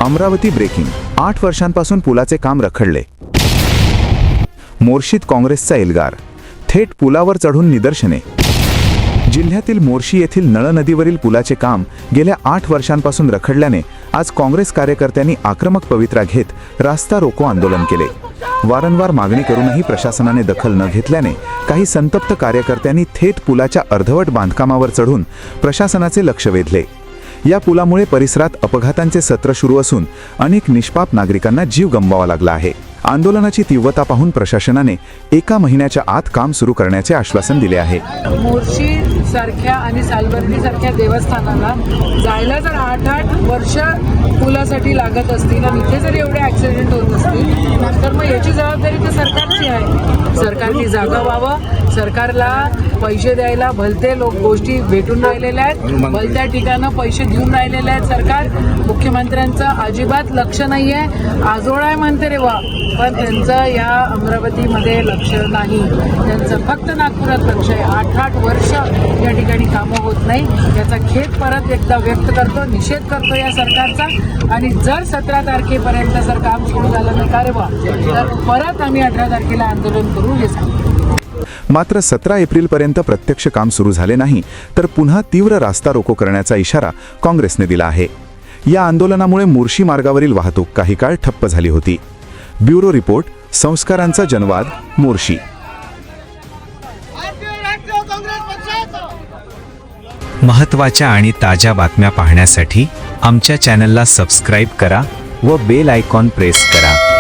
Amravati breaking, 8 वर्षांपासून पुलाचे काम रखडले. मोर्शीत काँग्रेसचा एल्गार, थेट पुलावर चढून निदर्शने. जिल्ह्यातील मोर्शी येथील नळ नदीवरील पुलाचे काम गेल्या 8 वर्षांपासून रखडल्याने आज काँग्रेस कार्यकर्त्यांनी आक्रमक पवित्रा घेत रास्ता रोको आंदोलन केले. वारंवार मागणी करूनही प्रशासनाने दखल न घेतल्याने काही संतप्त कार्यकर्त्यांनी थेट पुलाच्या अर्धवट बांधकामावर चढून प्रशासनाचे लक्ष वेधले. या पुलामुळे परिसरात अपघातांचे सत्र सुरू असून अनेक निष्पाप नागरिकांना जीव गमवावा लागला आहे. आंदोलनाची तीव्रता पाहून प्रशासनाने 1 महिन्याच्या आत काम सुरू करण्याचे आश्वासन दिले आहे. मोर्शी सारख्या आणि सालबर्गी सारख्या देवस्थानाला जायला जर 8 वर्ष पुलासाठी लागत असतील आणि इथे जर एवढे ॲक्सिडेंट होत असतील तर मग याची जबाबदारी तर सरकारची आहे. सरकारने जागा व्हावं, सरकारला पैसे द्यायला भलते लोक गोष्टी भेटून राहिलेल्या आहेत, भलत्या ठिकाणं पैसे देऊन राहिलेले आहेत. सरकार मुख्यमंत्र्यांचं अजिबात लक्ष नाही आहे. आजोळा आहे म्हणते रे वा, पण त्यांचं या अमरावतीमध्ये लक्ष नाही. त्यांचं फक्त नागपुरात लक्ष आहे. 8 वर्ष या ठिकाणी कामं होत नाही. याचा खेद परत एकदा व्यक्त करतो, निषेध करतो या सरकारचा. आणि जर 17 तारखेपर्यंत जर काम सुरू झालं नाही का रे वा, तर परत आम्ही 18 तारखेला आंदोलन करू हे सांगतो. मात्र 17 एप्रिलपर्यंत प्रत्यक्ष काम सुरू झाले नाही तर पुन्हा तीव्र रास्ता रोको करण्याचा इशारा काँग्रेसने दिला आहे. या आंदोलनामुळे मोर्शी मार्गावरील वाहतूक काही काळ ठप्प झाली होती. ब्युरो रिपोर्ट, संस्कारांचा जनवाद, मोर्शी. महत्त्वाच्या आणि ताज्या बातम्या पाहण्यासाठी आमच्या चॅनलला सबस्क्राईब करा व बेल आयकॉन प्रेस करा.